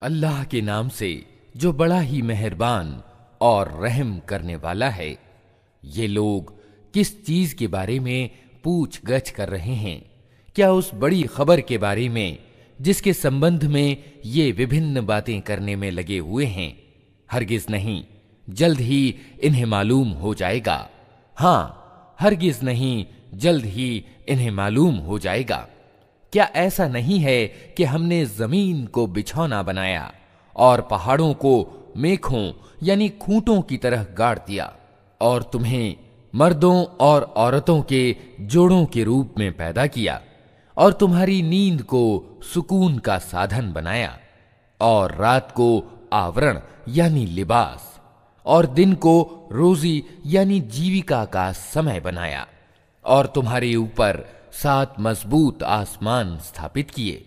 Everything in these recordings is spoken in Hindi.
अल्लाह के नाम से जो बड़ा ही मेहरबान और रहम करने वाला है। ये लोग किस चीज के बारे में पूछ-गछ कर रहे हैं? क्या उस बड़ी खबर के बारे में जिसके संबंध में ये विभिन्न बातें करने में लगे हुए हैं? हरगिज नहीं, जल्द ही इन्हें मालूम हो जाएगा। हाँ, हरगिज नहीं, जल्द ही इन्हें मालूम हो जाएगा। क्या ऐसा नहीं है कि हमने जमीन को बिछौना बनाया और पहाड़ों को मेखों यानी खूंटों की तरह गाड़ दिया और तुम्हें मर्दों और औरतों के जोड़ों के रूप में पैदा किया और तुम्हारी नींद को सुकून का साधन बनाया और रात को आवरण यानी लिबास और दिन को रोजी यानी जीविका का समय बनाया और तुम्हारे ऊपर 7 मजबूत आसमान स्थापित किए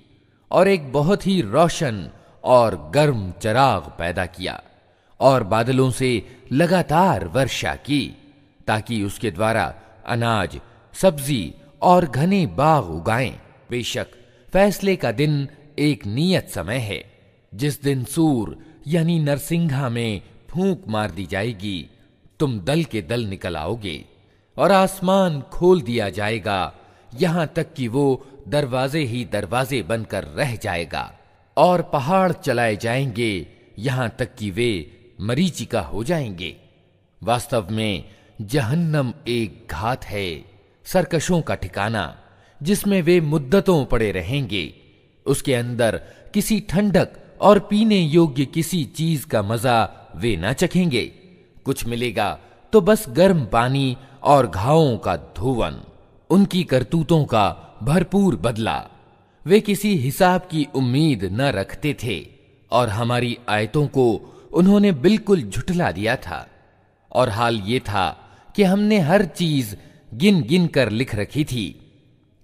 और एक बहुत ही रोशन और गर्म चराग पैदा किया और बादलों से लगातार वर्षा की ताकि उसके द्वारा अनाज, सब्जी और घने बाग उगाएं। बेशक फैसले का दिन एक नियत समय है जिस दिन सूर यानी नरसिंघा में फूंक मार दी जाएगी। तुम दल के दल निकल आओगे और आसमान खोल दिया जाएगा, यहां तक कि वो दरवाजे ही दरवाजे बनकर रह जाएगा और पहाड़ चलाए जाएंगे यहां तक कि वे मरीचिका हो जाएंगे। वास्तव में जहन्नम एक घात है, सरकशों का ठिकाना, जिसमें वे मुद्दतों पड़े रहेंगे। उसके अंदर किसी ठंडक और पीने योग्य किसी चीज का मजा वे न चखेंगे। कुछ मिलेगा तो बस गर्म पानी और घावों का धोवन। उनकी करतूतों का भरपूर बदला। वे किसी हिसाब की उम्मीद न रखते थे और हमारी आयतों को उन्होंने बिल्कुल झुठला दिया था। और हाल ये था कि हमने हर चीज गिन गिन कर लिख रखी थी।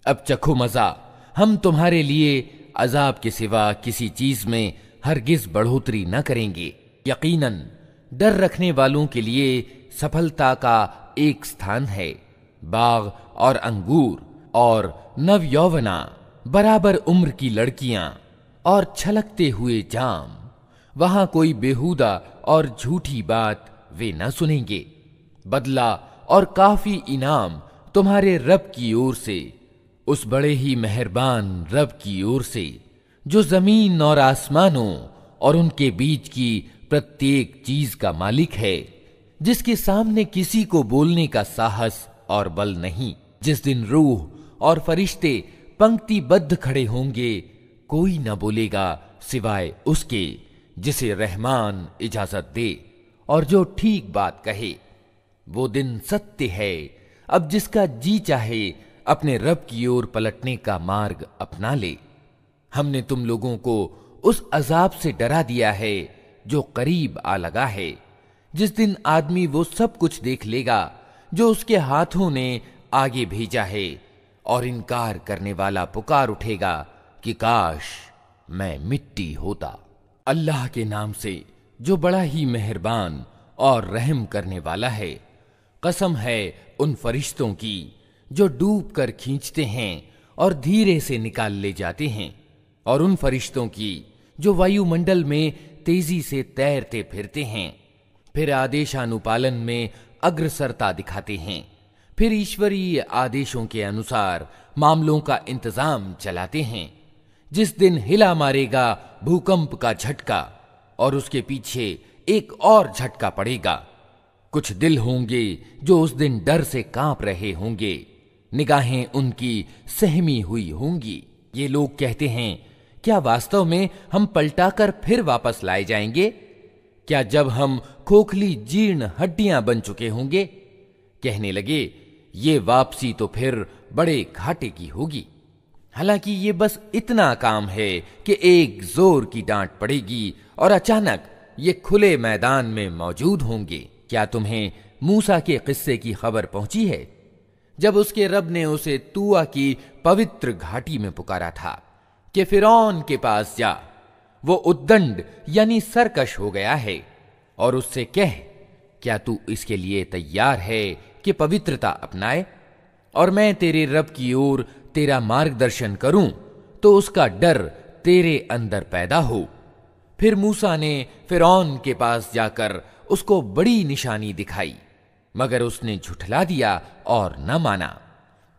अब चखो मजा, हम तुम्हारे लिए अजाब के सिवा किसी चीज में हरगिज बढ़ोतरी न करेंगे। यकीनन डर रखने वालों के लिए सफलता का एक स्थान है। बाग और अंगूर और नवयौवना, बराबर उम्र की लड़कियां और छलकते हुए जाम, वहां कोई बेहुदा और झूठी बात वे न सुनेंगे। बदला और काफी इनाम तुम्हारे रब की ओर से, उस बड़े ही मेहरबान रब की ओर से जो जमीन और आसमानों और उनके बीच की प्रत्येक चीज का मालिक है, जिसके सामने किसी को बोलने का साहस और बल नहीं। जिस दिन रूह और फरिश्ते पंक्तिबद्ध खड़े होंगे, कोई न बोलेगा सिवाय उसके जिसे रहमान इजाजत दे और जो ठीक बात कहे। वो दिन सत्य है। अब जिसका जी चाहे अपने रब की ओर पलटने का मार्ग अपना ले। हमने तुम लोगों को उस अजाब से डरा दिया है जो करीब आ लगा है, जिस दिन आदमी वो सब कुछ देख लेगा जो उसके हाथों ने आगे भेजा है और इनकार करने वाला पुकार उठेगा कि काश मैं मिट्टी होता। अल्लाह के नाम से जो बड़ा ही मेहरबान और रहम करने वाला है। कसम है उन फरिश्तों की जो डूब कर खींचते हैं और धीरे से निकाल ले जाते हैं, और उन फरिश्तों की जो वायुमंडल में तेजी से तैरते फिरते हैं, फिर आदेशानुपालन में अग्रसरता दिखाते हैं, फिर ईश्वरीय आदेशों के अनुसार मामलों का इंतजाम चलाते हैं। जिस दिन हिला मारेगा भूकंप का झटका और उसके पीछे एक और झटका पड़ेगा। कुछ दिल होंगे जो उस दिन डर से कांप रहे होंगे, निगाहें उनकी सहमी हुई होंगी। ये लोग कहते हैं, क्या वास्तव में हम पलटाकर फिर वापस लाए जाएंगे? क्या जब हम खोखली जीर्ण हड्डियां बन चुके होंगे? कहने लगे, ये वापसी तो फिर बड़े घाटे की होगी। हालांकि ये बस इतना काम है कि एक जोर की डांट पड़ेगी और अचानक ये खुले मैदान में मौजूद होंगे। क्या तुम्हें मूसा के किस्से की खबर पहुंची है, जब उसके रब ने उसे तुआ की पवित्र घाटी में पुकारा था कि फिरौन के पास जा, वो उद्दंड यानी सरकश हो गया है, और उससे कह, क्या तू इसके लिए तैयार है कि पवित्रता अपनाए और मैं तेरे रब की ओर तेरा मार्गदर्शन करूं तो उसका डर तेरे अंदर पैदा हो। फिर मूसा ने फिरौन के पास जाकर उसको बड़ी निशानी दिखाई, मगर उसने झुठला दिया और न माना।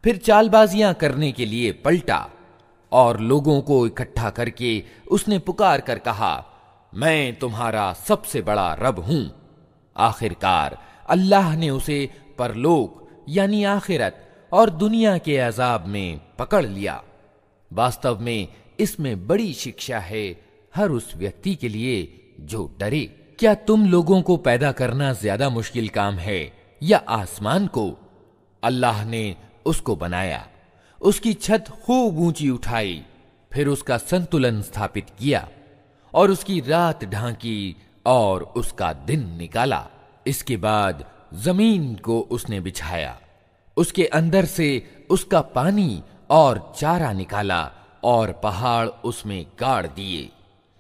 फिर चालबाजियां करने के लिए पलटा और लोगों को इकट्ठा करके उसने पुकार कर कहा, मैं तुम्हारा सबसे बड़ा रब हूं। आखिरकार अल्लाह ने उसे परलोक यानी आखिरत और दुनिया के अजाब में पकड़ लिया। वास्तव में इसमें बड़ी शिक्षा है हर उस व्यक्ति के लिए जो डरे। क्या तुम लोगों को पैदा करना ज्यादा मुश्किल काम है या आसमान को? अल्लाह ने उसको बनाया, उसकी छत खूब ऊंची उठाई, फिर उसका संतुलन स्थापित किया और उसकी रात ढांकी और उसका दिन निकाला। इसके बाद जमीन को उसने बिछाया, उसके अंदर से उसका पानी और चारा निकाला और पहाड़ उसमें गाड़ दिए,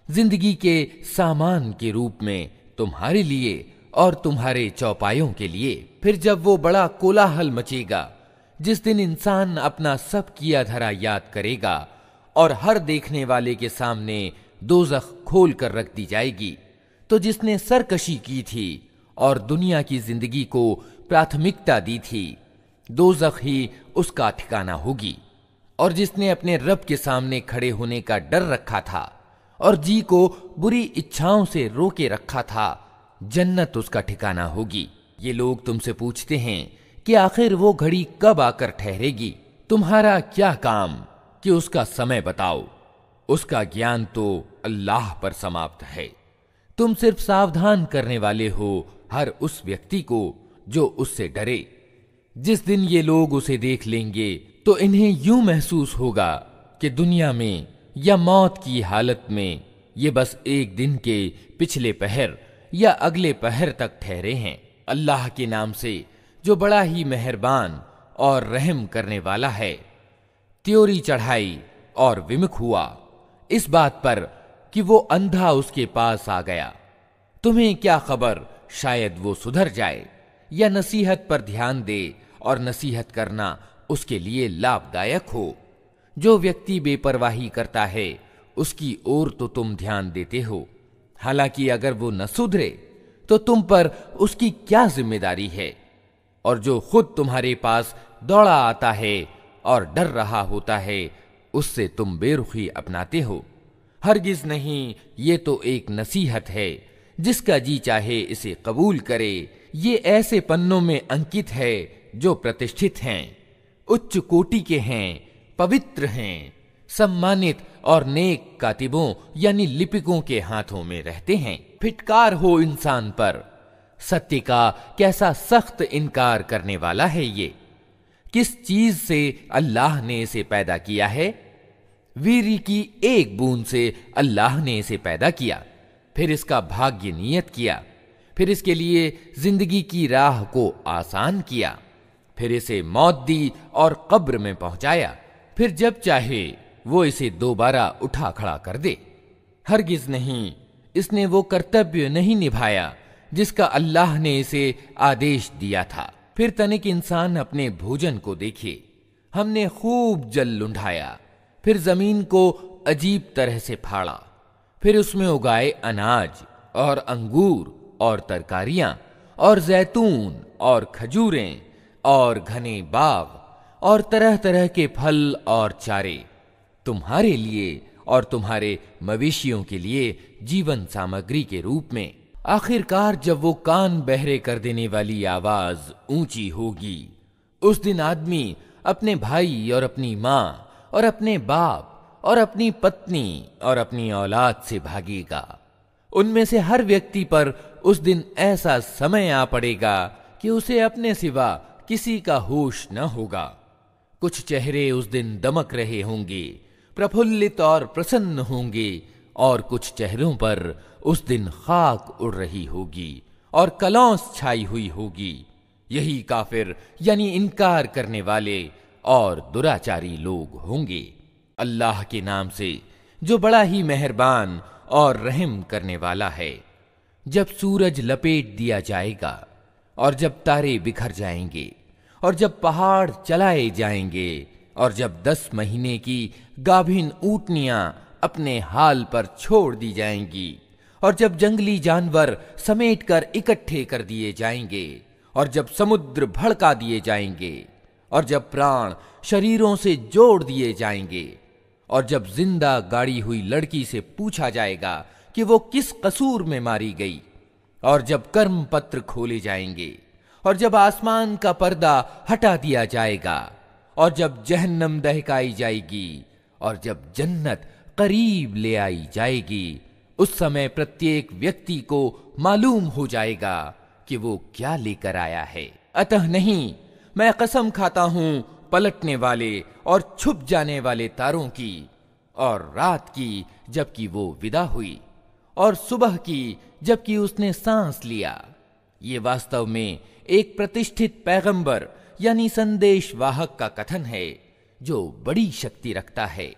जिंदगी के सामान के रूप में तुम्हारे लिए और तुम्हारे चौपायों के लिए। फिर जब वो बड़ा कोलाहल मचेगा, जिस दिन इंसान अपना सब किया धरा याद करेगा और हर देखने वाले के सामने दोज़ख खोल कर रख दी जाएगी, तो जिसने सरकशी की थी और दुनिया की जिंदगी को प्राथमिकता दी थी, दोज़ख ही उसका ठिकाना होगी। और जिसने अपने रब के सामने खड़े होने का डर रखा था और जी को बुरी इच्छाओं से रोके रखा था, जन्नत उसका ठिकाना होगी। ये लोग तुमसे पूछते हैं कि आखिर वो घड़ी कब आकर ठहरेगी? तुम्हारा क्या काम कि उसका समय बताओ। उसका ज्ञान तो अल्लाह पर समाप्त है। तुम सिर्फ सावधान करने वाले हो हर उस व्यक्ति को जो उससे डरे। जिस दिन ये लोग उसे देख लेंगे तो इन्हें यूं महसूस होगा कि दुनिया में या मौत की हालत में ये बस एक दिन के पिछले पहर या अगले पहर तक ठहरे हैं। अल्लाह के नाम से जो बड़ा ही मेहरबान और रहम करने वाला है। त्योरी चढ़ाई और विमुख हुआ इस बात पर कि वो अंधा उसके पास आ गया। तुम्हें क्या खबर, शायद वो सुधर जाए या नसीहत पर ध्यान दे और नसीहत करना उसके लिए लाभदायक हो। जो व्यक्ति बेपरवाही करता है उसकी ओर तो तुम ध्यान देते हो, हालांकि अगर वो न सुधरे तो तुम पर उसकी क्या जिम्मेदारी है। और जो खुद तुम्हारे पास दौड़ा आता है और डर रहा होता है, उससे तुम बेरुखी अपनाते हो। हरगिज नहीं, ये तो एक नसीहत है, जिसका जी चाहे इसे कबूल करे। ये ऐसे पन्नों में अंकित है जो प्रतिष्ठित हैं, उच्च कोटि के हैं, पवित्र हैं, सम्मानित और नेक कातिबों यानी लिपिकों के हाथों में रहते हैं। फिटकार हो इंसान पर, सत्य का कैसा सख्त इनकार करने वाला है ये। किस चीज से अल्लाह ने इसे पैदा किया है? वीर्य की एक बूंद से अल्लाह ने इसे पैदा किया, फिर इसका भाग्य नियत किया, फिर इसके लिए जिंदगी की राह को आसान किया, फिर इसे मौत दी और कब्र में पहुंचाया, फिर जब चाहे वो इसे दोबारा उठा खड़ा कर दे। हरगिज नहीं, इसने वो कर्तव्य नहीं निभाया जिसका अल्लाह ने इसे आदेश दिया था। फिर तनिक इंसान अपने भोजन को देखे। हमने खूब जल लुंढाया, फिर जमीन को अजीब तरह से फाड़ा, फिर उसमें उगाए अनाज और अंगूर और तरकारियां और जैतून और खजूरें और घने बाग और तरह तरह के फल और चारे, तुम्हारे लिए और तुम्हारे मवेशियों के लिए जीवन सामग्री के रूप में। आखिरकार जब वो कान बहरे कर देने वाली आवाज ऊंची होगी, उस दिन आदमी अपने भाई और अपनी माँ और अपने बाप और अपनी पत्नी और अपनी औलाद से भागेगा। उनमें से हर व्यक्ति पर उस दिन ऐसा समय आ पड़ेगा कि उसे अपने सिवा किसी का होश न होगा। कुछ चेहरे उस दिन दमक रहे होंगे, प्रफुल्लित और प्रसन्न होंगे, और कुछ चेहरों पर उस दिन खाक उड़ रही होगी और कलौंस छाई हुई होगी। यही काफिर यानी इनकार करने वाले और दुराचारी लोग होंगे। अल्लाह के नाम से जो बड़ा ही मेहरबान और रहम करने वाला है। जब सूरज लपेट दिया जाएगा और जब तारे बिखर जाएंगे और जब पहाड़ चलाए जाएंगे और जब 10 महीने की गाभिन ऊंटनियां अपने हाल पर छोड़ दी जाएंगी और जब जंगली जानवर समेट कर इकट्ठे कर दिए जाएंगे, और जब समुद्र भड़का दिए जाएंगे, और जब प्राण शरीरों से जोड़ दिए जाएंगे, और जब जिंदा गाड़ी हुई लड़की से पूछा जाएगा कि वो किस कसूर में मारी गई, और जब कर्म पत्र खोले जाएंगे, और जब आसमान का पर्दा हटा दिया जाएगा, और जब जहन्नम दहकाई जाएगी, और जब जन्नत करीब ले आई जाएगी, उस समय प्रत्येक व्यक्ति को मालूम हो जाएगा कि वो क्या लेकर आया है। अतः नहीं, मैं कसम खाता हूं पलटने वाले और छुप जाने वाले तारों की, और रात की जबकि वो विदा हुई, और सुबह की जबकि उसने सांस लिया। ये वास्तव में एक प्रतिष्ठित पैगंबर यानी संदेश वाहक का कथन है, जो बड़ी शक्ति रखता है,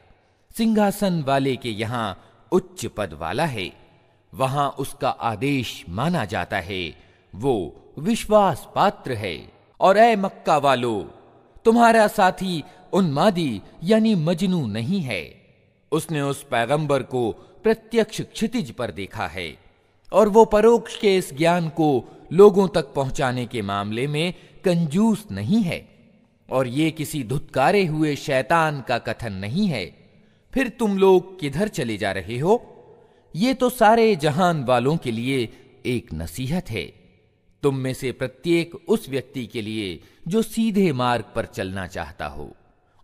सिंहासन वाले के यहां उच्च पद वाला है, वहां उसका आदेश माना जाता है, वो विश्वास पात्र है। और ऐ मक्का वालो, तुम्हारा साथी उन्मादी यानी मजनू नहीं है। उसने उस पैगंबर को प्रत्यक्ष क्षितिज पर देखा है, और वो परोक्ष के इस ज्ञान को लोगों तक पहुंचाने के मामले में कंजूस नहीं है, और ये किसी धुतकारे हुए शैतान का कथन नहीं है। फिर तुम लोग किधर चले जा रहे हो? ये तो सारे जहान वालों के लिए एक नसीहत है, तुम में से प्रत्येक उस व्यक्ति के लिए जो सीधे मार्ग पर चलना चाहता हो,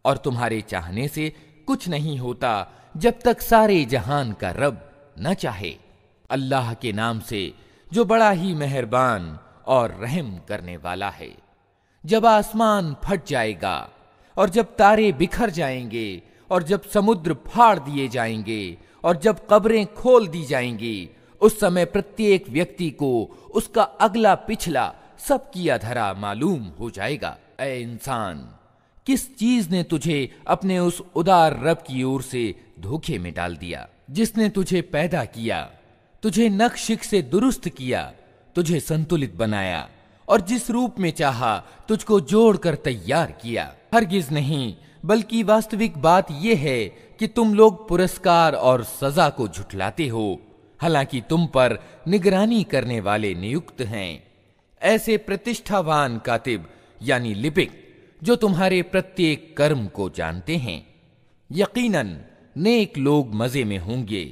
और तुम्हारे चाहने से कुछ नहीं होता जब तक सारे जहान का रब न चाहे। अल्लाह के नाम से जो बड़ा ही मेहरबान और रहम करने वाला है। जब आसमान फट जाएगा, और जब तारे बिखर जाएंगे, और जब समुद्र फाड़ दिए जाएंगे, और जब कब्रें खोल दी जाएंगी, उस समय प्रत्येक व्यक्ति को उसका अगला पिछला सब किया धरा मालूम हो जाएगा। ऐ इंसान, किस चीज ने तुझे अपने उस उदार रब की ओर से धोखे में डाल दिया, जिसने तुझे पैदा किया, तुझे नक्शिक से दुरुस्त किया, तुझे संतुलित बनाया, और जिस रूप में चाहा तुझको जोड़कर तैयार किया? हरगिज नहीं, बल्कि वास्तविक बात यह है कि तुम लोग पुरस्कार और सजा को झुठलाते हो, हालांकि तुम पर निगरानी करने वाले नियुक्त हैं, ऐसे प्रतिष्ठावान कातिब यानी लिपिक जो तुम्हारे प्रत्येक कर्म को जानते हैं। यकीनन नेक लोग मजे में होंगे,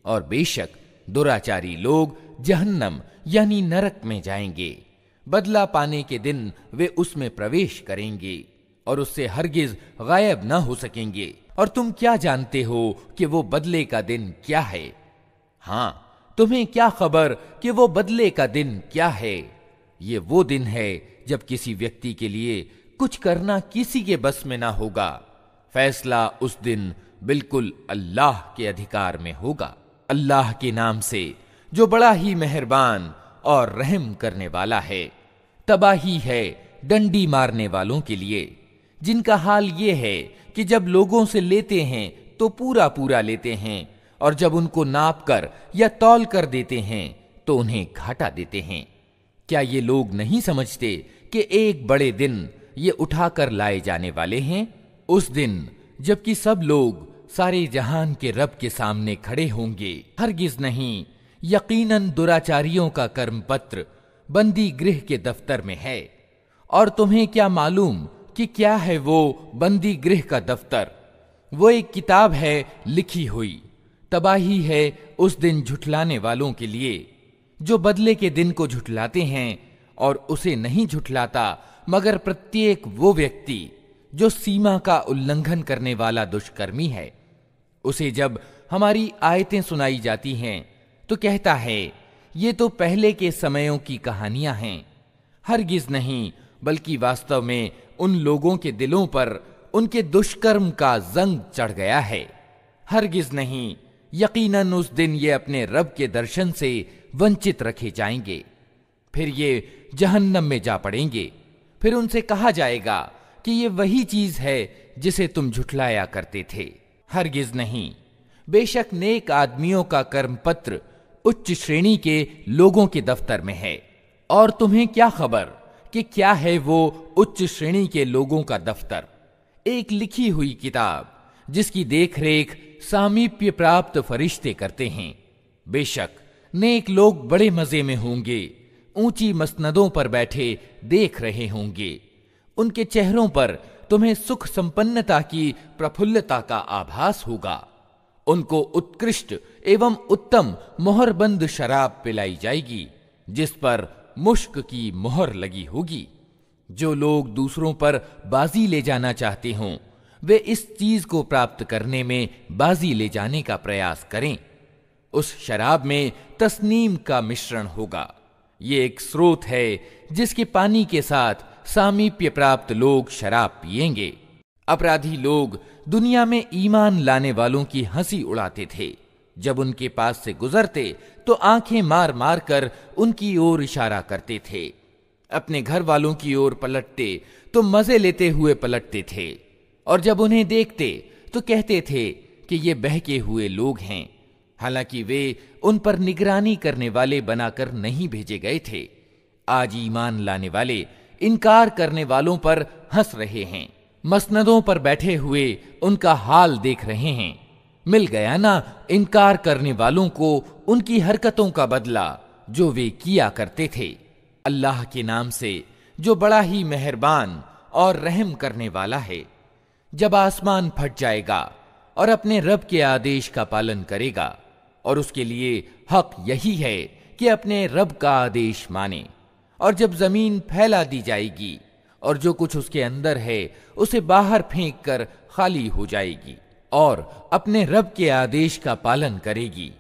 और बेशक दुराचारी लोग जहन्नम यानी नरक में जाएंगे। बदला पाने के दिन वे उसमें प्रवेश करेंगे, और उससे हरगिज गायब न हो सकेंगे। और तुम क्या जानते हो कि वो बदले का दिन क्या है? हां, तुम्हें क्या खबर कि वो बदले का दिन क्या है? ये वो दिन है जब किसी व्यक्ति के लिए कुछ करना किसी के बस में ना होगा। फैसला उस दिन बिल्कुल अल्लाह के अधिकार में होगा। अल्लाह के नाम से जो बड़ा ही मेहरबान और रहम करने वाला है। तबाही है डंडी मारने वालों के लिए, जिनका हाल ये है कि जब लोगों से लेते हैं तो पूरा पूरा लेते हैं, और जब उनको नाप कर या तौल कर देते हैं तो उन्हें घाटा देते हैं। क्या ये लोग नहीं समझते कि एक बड़े दिन ये उठाकर लाए जाने वाले हैं? उस दिन जबकि सब लोग सारे जहान के रब के सामने खड़े होंगे। हरगिज नहीं, यकीनन दुराचारियों का कर्म पत्र बंदी गृह के दफ्तर में है। और तुम्हें क्या मालूम कि क्या है वो बंदी गृह का दफ्तर? वो एक किताब है लिखी हुई। तबाही है उस दिन झुठलाने वालों के लिए जो बदले के दिन को झुठलाते हैं, और उसे नहीं झुठलाता मगर प्रत्येक वो व्यक्ति जो सीमा का उल्लंघन करने वाला दुष्कर्मी है। उसे जब हमारी आयतें सुनाई जाती हैं तो कहता है, ये तो पहले के समयों की कहानियां हैं। हरगिज नहीं, बल्कि वास्तव में उन लोगों के दिलों पर उनके दुष्कर्म का जंग चढ़ गया है। हरगिज नहीं, यकीनन उस दिन ये अपने रब के दर्शन से वंचित रखे जाएंगे। फिर ये जहन्नम में जा पड़ेंगे। फिर उनसे कहा जाएगा कि ये वही चीज है जिसे तुम झुठलाया करते थे। हरगिज नहीं, बेशक नेक आदमियों का कर्म पत्र उच्च श्रेणी के लोगों के दफ्तर में है। और तुम्हें क्या खबर कि क्या है वो उच्च श्रेणी के लोगों का दफ्तर? एक लिखी हुई किताब जिसकी देखरेख सामीप्य प्राप्त फरिश्ते करते हैं। बेशक नेक लोग बड़े मजे में होंगे, ऊंची मसनदों पर बैठे देख रहे होंगे। उनके चेहरों पर तुम्हें सुख संपन्नता की प्रफुल्लता का आभास होगा। उनको उत्कृष्ट एवं उत्तम मोहरबंद शराब पिलाई जाएगी, जिस पर मुश्क की मोहर लगी होगी। जो लोग दूसरों पर बाजी ले जाना चाहते हों, वे इस चीज को प्राप्त करने में बाजी ले जाने का प्रयास करें। उस शराब में तस्नीम का मिश्रण होगा। ये एक स्रोत है जिसके पानी के साथ सामीप्य प्राप्त लोग शराब पिएंगे। अपराधी लोग दुनिया में ईमान लाने वालों की हंसी उड़ाते थे। जब उनके पास से गुजरते तो आंखें मार मार कर उनकी ओर इशारा करते थे। अपने घर वालों की ओर पलटते तो मजे लेते हुए पलटते थे, और जब उन्हें देखते तो कहते थे कि ये बहके हुए लोग हैं, हालांकि वे उन पर निगरानी करने वाले बनाकर नहीं भेजे गए थे। आज ईमान लाने वाले इनकार करने वालों पर हंस रहे हैं, मसनदों पर बैठे हुए उनका हाल देख रहे हैं। मिल गया ना इनकार करने वालों को उनकी हरकतों का बदला जो वे किया करते थे। अल्लाह के नाम से जो बड़ा ही मेहरबान और रहम करने वाला है। जब आसमान फट जाएगा और अपने रब के आदेश का पालन करेगा, और उसके लिए हक यही है कि अपने रब का आदेश माने, और जब जमीन फैला दी जाएगी और जो कुछ उसके अंदर है उसे बाहर फेंक कर खाली हो जाएगी, और अपने रब के आदेश का पालन करेगी,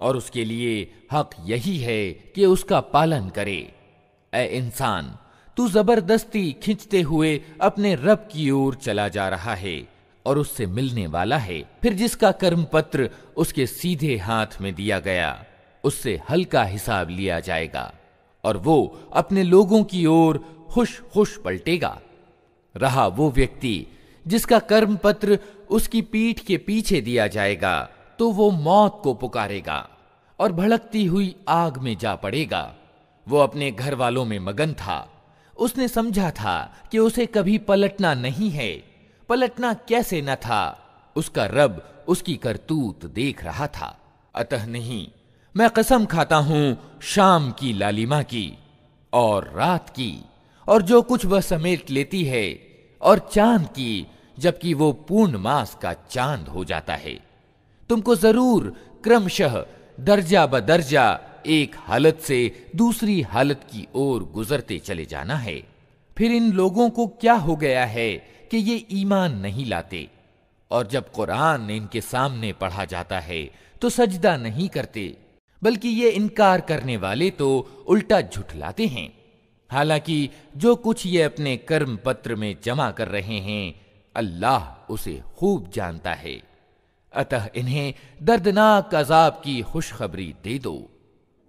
और उसके लिए हक यही है कि उसका पालन करे। ऐ इंसान, तू जबरदस्ती खींचते हुए अपने रब की ओर चला जा रहा है और उससे मिलने वाला है। फिर जिसका कर्म पत्र उसके सीधे हाथ में दिया गया, उससे हल्का हिसाब लिया जाएगा और वो अपने लोगों की ओर खुश खुश पलटेगा। रहा वो व्यक्ति जिसका कर्म पत्र उसकी पीठ के पीछे दिया जाएगा, तो वो मौत को पुकारेगा और भड़कती हुई आग में जा पड़ेगा। वो अपने घर वालों में मगन था। उसने समझा था कि उसे कभी पलटना नहीं है। पलटना कैसे न था, उसका रब उसकी करतूत देख रहा था। अतः नहीं, मैं कसम खाता हूं शाम की लालिमा की और रात की, और जो कुछ वह समेट लेती है, और चांद की, जबकि वो पूर्ण मास का चांद हो जाता है। तुमको जरूर क्रमशः दर्जा ब दर्जा एक हालत से दूसरी हालत की ओर गुजरते चले जाना है। फिर इन लोगों को क्या हो गया है कि ये ईमान नहीं लाते, और जब कुरान इनके सामने पढ़ा जाता है तो सजदा नहीं करते, बल्कि ये इनकार करने वाले तो उल्टा झुठलाते हैं। हालांकि जो कुछ ये अपने कर्म पत्र में जमा कर रहे हैं, अल्लाह उसे खूब जानता है। अतः इन्हें दर्दनाक अजाब की खुशखबरी दे दो।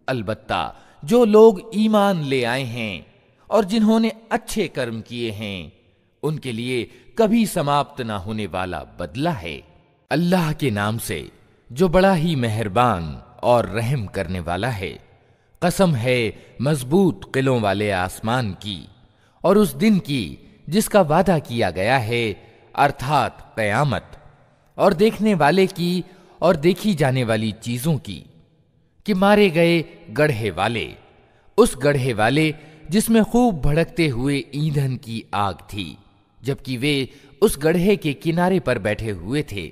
अलबत्ता जो लोग ईमान ले आए हैं और जिन्होंने अच्छे कर्म किए हैं, उनके लिए कभी समाप्त ना होने वाला बदला है। अल्लाह के नाम से जो बड़ा ही मेहरबान और रहम करने वाला है। कसम है मजबूत किलों वाले आसमान की और उस दिन की जिसका वादा किया गया है, अर्थात कयामत, और देखने वाले की और देखी जाने वाली चीजों की, कि मारे गए गढ़े वाले, उस गढ़े वाले जिसमें खूब भड़कते हुए ईंधन की आग थी, जबकि वे उस गढ़े के किनारे पर बैठे हुए थे,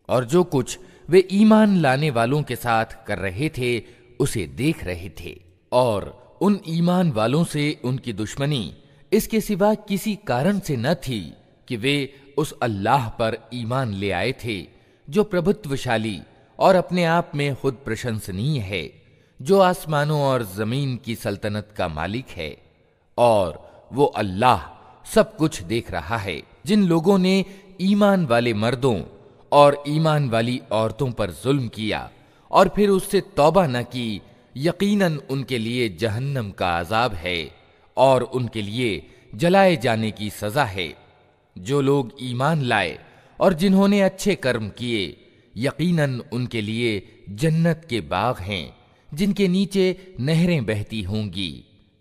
और जो कुछ वे ईमान लाने वालों के साथ कर रहे थे उसे देख रहे थे। और उन ईमान वालों से उनकी दुश्मनी इसके सिवा किसी कारण से न थी कि वे उस अल्लाह पर ईमान ले आए थे जो प्रभुत्वशाली और अपने आप में खुद प्रशंसनीय है, जो आसमानों और जमीन की सल्तनत का मालिक है, और वो अल्लाह सब कुछ देख रहा है। जिन लोगों ने ईमान वाले मर्दों और ईमान वाली औरतों पर जुल्म किया और फिर उससे तौबा न की, यकीनन उनके लिए जहन्नम का अजाब है और उनके लिए जलाए जाने की सजा है। जो लोग ईमान लाए और जिन्होंने अच्छे कर्म किए, यकीनन उनके लिए जन्नत के बाग हैं जिनके नीचे नहरें बहती होंगी।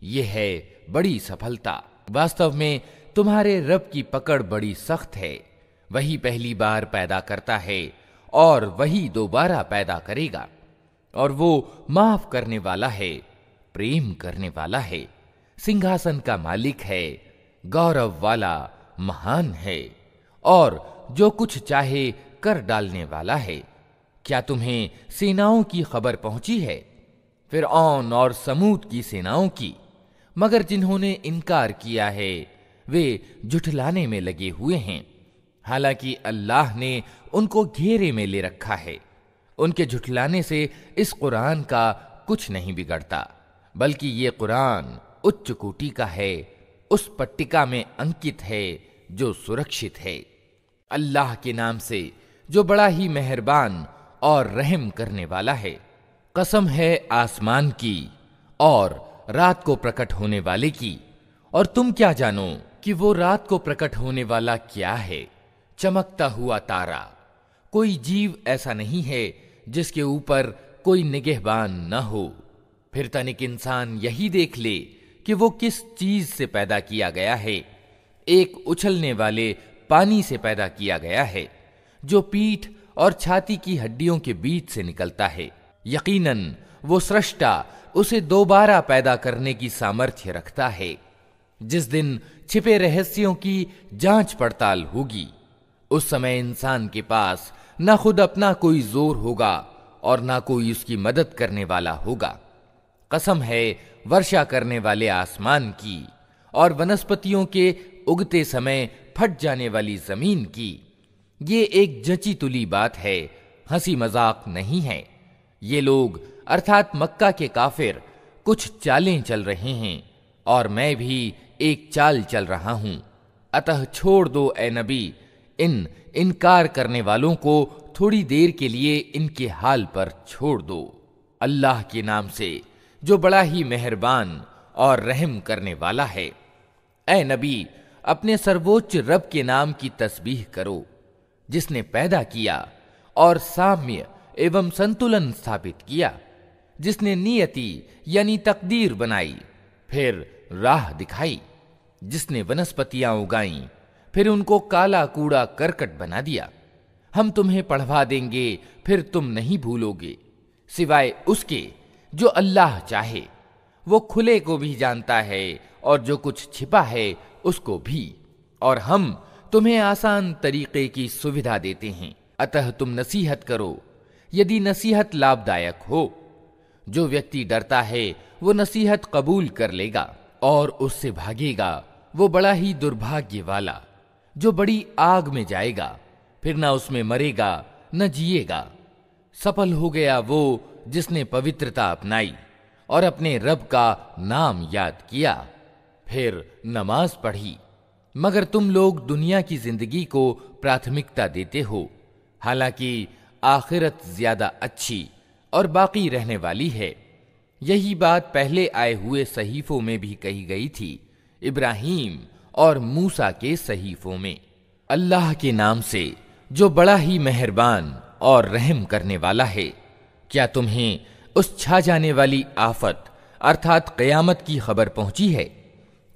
ये है बड़ी सफलता। वास्तव में तुम्हारे रब की पकड़ बड़ी सख्त है। वही पहली बार पैदा करता है और वही दोबारा पैदा करेगा, और वो माफ करने वाला है, प्रेम करने वाला है, सिंहासन का मालिक है, गौरव वाला, महान है और जो कुछ चाहे कर डालने वाला है। क्या तुम्हें सेनाओं की खबर पहुंची है, फिरऔन और समूद की सेनाओं की? मगर जिन्होंने इनकार किया है वे झुठलाने में लगे हुए हैं, हालांकि अल्लाह ने उनको घेरे में ले रखा है। उनके झुठलाने से इस कुरान का कुछ नहीं बिगड़ता, बल्कि ये कुरान उच्च कोटि का है, उस पट्टिका में अंकित है जो सुरक्षित है। अल्लाह के नाम से जो बड़ा ही मेहरबान और रहम करने वाला है। कसम है आसमान की और रात को प्रकट होने वाले की, और तुम क्या जानो कि वो रात को प्रकट होने वाला क्या है? चमकता हुआ तारा। कोई जीव ऐसा नहीं है जिसके ऊपर कोई निगहबान न हो। फिर तनिक इंसान यही देख ले कि वो किस चीज से पैदा किया गया है। एक उछलने वाले पानी से पैदा किया गया है जो पीठ और छाती की हड्डियों के बीच से निकलता है। यकीनन वो सृष्टा उसे दोबारा पैदा करने की सामर्थ्य रखता है। जिस दिन छिपे रहस्यों की जांच पड़ताल होगी, उस समय इंसान के पास न खुद अपना कोई जोर होगा और न कोई उसकी मदद करने वाला होगा। कसम है वर्षा करने वाले आसमान की और वनस्पतियों के उगते समय फट जाने वाली जमीन की। ये एक जची तुली बात है, हंसी मजाक नहीं है। ये लोग अर्थात मक्का के काफिर कुछ चालें चल रहे हैं और मैं भी एक चाल चल रहा हूं। अतः छोड़ दो ए नबी इन इनकार करने वालों को, थोड़ी देर के लिए इनके हाल पर छोड़ दो। अल्लाह के नाम से जो बड़ा ही मेहरबान और रहम करने वाला है। ए नबी, अपने सर्वोच्च रब के नाम की तस्बीह करो, जिसने पैदा किया और साम्य एवं संतुलन स्थापित किया, जिसने नियति यानी तकदीर बनाई, फिर राह दिखाई, जिसने वनस्पतियां उगाई, फिर उनको काला कूड़ा करकट बना दिया। हम तुम्हें पढ़वा देंगे, फिर तुम नहीं भूलोगे, सिवाय उसके जो अल्लाह चाहे। वो खुले को भी जानता है और जो कुछ छिपा है उसको भी, और हम तुम्हें आसान तरीके की सुविधा देते हैं। अतः तुम नसीहत करो यदि नसीहत लाभदायक हो। जो व्यक्ति डरता है वो नसीहत कबूल कर लेगा और उससे भागेगा वो बड़ा ही दुर्भाग्य वाला, जो बड़ी आग में जाएगा, फिर ना उसमें मरेगा न जिएगा। सफल हो गया वो जिसने पवित्रता अपनाई और अपने रब का नाम याद किया, फिर नमाज पढ़ी। मगर तुम लोग दुनिया की जिंदगी को प्राथमिकता देते हो, हालांकि आखिरत ज्यादा अच्छी और बाकी रहने वाली है। यही बात पहले आए हुए सहीफों में भी कही गई थी, इब्राहीम और मूसा के सहीफों में। अल्लाह के नाम से जो बड़ा ही मेहरबान और रहम करने वाला है। क्या तुम्हें उस छा जाने वाली आफत अर्थात क़यामत की खबर पहुंची है?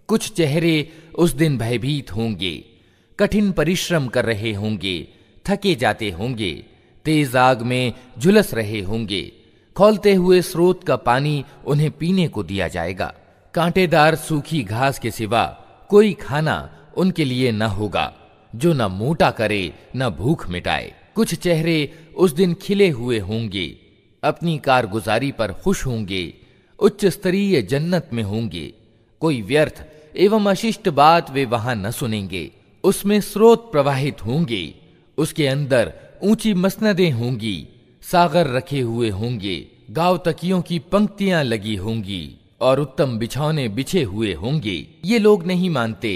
कुछ चेहरे उस दिन भयभीत होंगे, कठिन परिश्रम कर रहे होंगे, थके जाते होंगे, तेज आग में झुलस रहे होंगे। खौलते हुए स्रोत का पानी उन्हें पीने को दिया जाएगा। कांटेदार सूखी घास के सिवा कोई खाना उनके लिए न होगा जो न मोटा करे न भूख मिटाए। कुछ चेहरे उस दिन खिले हुए होंगे, अपनी कारगुजारी पर खुश होंगे, उच्च स्तरीय जन्नत में होंगे। कोई व्यर्थ एवं अशिष्ट बात वे वहां न सुनेंगे। उसमें स्रोत प्रवाहित होंगे, उसके अंदर ऊंची मसनदें होंगी, सागर रखे हुए होंगे, गांव तकियों की पंक्तियां लगी होंगी और उत्तम बिछौने बिछे हुए होंगे। ये लोग नहीं मानते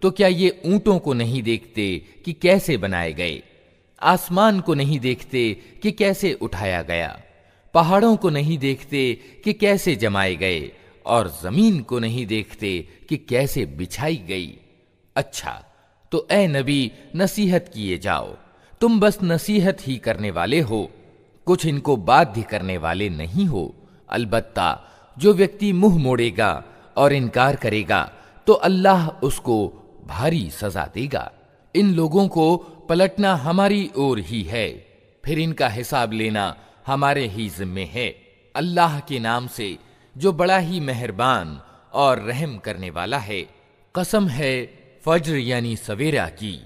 तो क्या ये ऊंटों को नहीं देखते कि कैसे बनाए गए? आसमान को नहीं देखते कि कैसे उठाया गया? पहाड़ों को नहीं देखते कि कैसे जमाए गए? और जमीन को नहीं देखते कि कैसे बिछाई गई? अच्छा, तो ए नबी नसीहत किए जाओ, तुम बस नसीहत ही करने वाले हो, कुछ इनको बाध्य करने वाले नहीं हो। अलबत्ता जो व्यक्ति मुंह मोड़ेगा और इनकार करेगा तो अल्लाह उसको भारी सजा देगा। इन लोगों को पलटना हमारी ओर ही है, फिर इनका हिसाब लेना हमारे ही जिम्मे है। अल्लाह के नाम से जो बड़ा ही मेहरबान और रहम करने वाला है। कसम है फज्र यानी सवेरा की,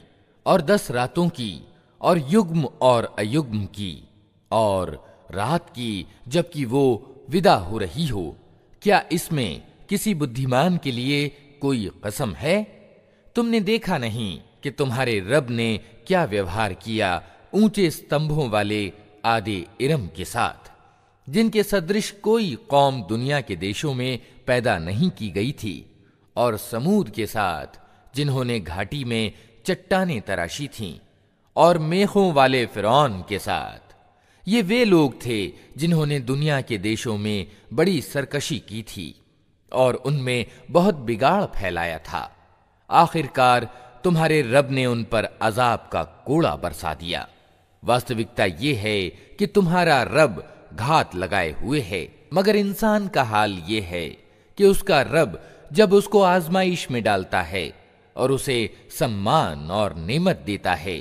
और 10 रातों की, और युग्म और अयुग्म की, और रात की जबकि वो विदा हो रही हो। क्या इसमें किसी बुद्धिमान के लिए कोई कसम है? तुमने देखा नहीं कि तुम्हारे रब ने क्या व्यवहार किया ऊंचे स्तंभों वाले आदे इरम के साथ, जिनके सदृश कोई कौम दुनिया के देशों में पैदा नहीं की गई थी, और समूद के साथ जिन्होंने घाटी में चट्टानें तराशी थीं, और मेखों वाले फिरौन के साथ। ये वे लोग थे जिन्होंने दुनिया के देशों में बड़ी सरकशी की थी और उनमें बहुत बिगाड़ फैलाया था। आखिरकार तुम्हारे रब ने उन पर अजाब का कोड़ा बरसा दिया। वास्तविकता ये है कि तुम्हारा रब घात लगाए हुए है, मगर इंसान का हाल ये है कि उसका रब जब उसको आजमाइश में डालता है और उसे सम्मान और नेमत देता है,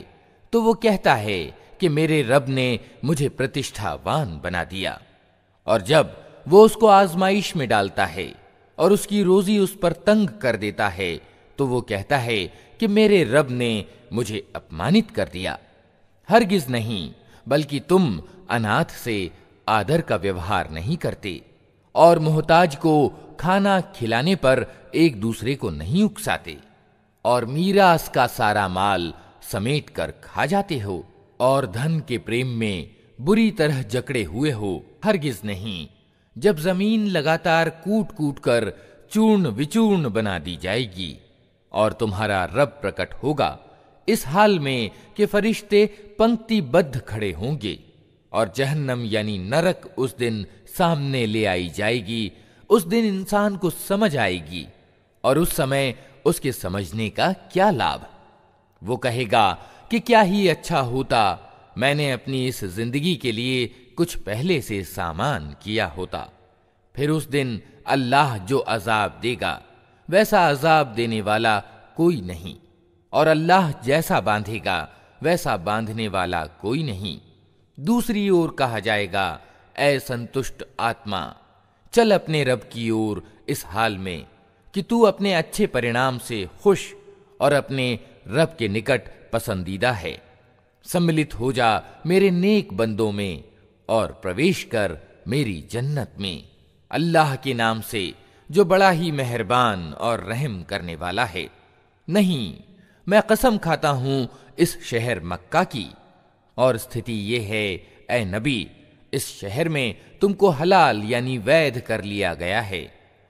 तो वो कहता है कि मेरे रब ने मुझे प्रतिष्ठावान बना दिया। और जब वो उसको आजमाइश में डालता है और उसकी रोजी उस पर तंग कर देता है, तो वो कहता है कि मेरे रब ने मुझे अपमानित कर दिया। हरगिज नहीं, बल्कि तुम अनाथ से आदर का व्यवहार नहीं करते और मोहताज को खाना खिलाने पर एक दूसरे को नहीं उकसाते, और मीरास का सारा माल समेट कर खा जाते हो, और धन के प्रेम में बुरी तरह जकड़े हुए हो। हरगिज नहीं, जब जमीन लगातार कूट कूट कर चूर्ण विचूर्ण बना दी जाएगी और तुम्हारा रब प्रकट होगा इस हाल में कि फरिश्ते पंक्तिबद्ध खड़े होंगे, और जहन्नम यानी नरक उस दिन सामने ले आई जाएगी। उस दिन इंसान को समझ आएगी, और उस समय उसके समझने का क्या लाभ। वो कहेगा कि क्या ही अच्छा होता मैंने अपनी इस जिंदगी के लिए कुछ पहले से सामान किया होता। फिर उस दिन अल्लाह जो अजाब देगा वैसा अजाब देने वाला कोई नहीं, और अल्लाह जैसा बांधेगा वैसा बांधने वाला कोई नहीं। दूसरी ओर कहा जाएगा, ऐ संतुष्ट आत्मा, चल अपने रब की ओर इस हाल में कि तू अपने अच्छे परिणाम से खुश और अपने रब के निकट पसंदीदा है। सम्मिलित हो जा मेरे नेक बंदों में और प्रवेश कर मेरी जन्नत में। अल्लाह के नाम से जो बड़ा ही मेहरबान और रहम करने वाला है। नहीं, मैं कसम खाता हूं इस शहर मक्का की, और स्थिति ये है ऐ नबी, इस शहर में तुमको हलाल यानी वैध कर लिया गया है।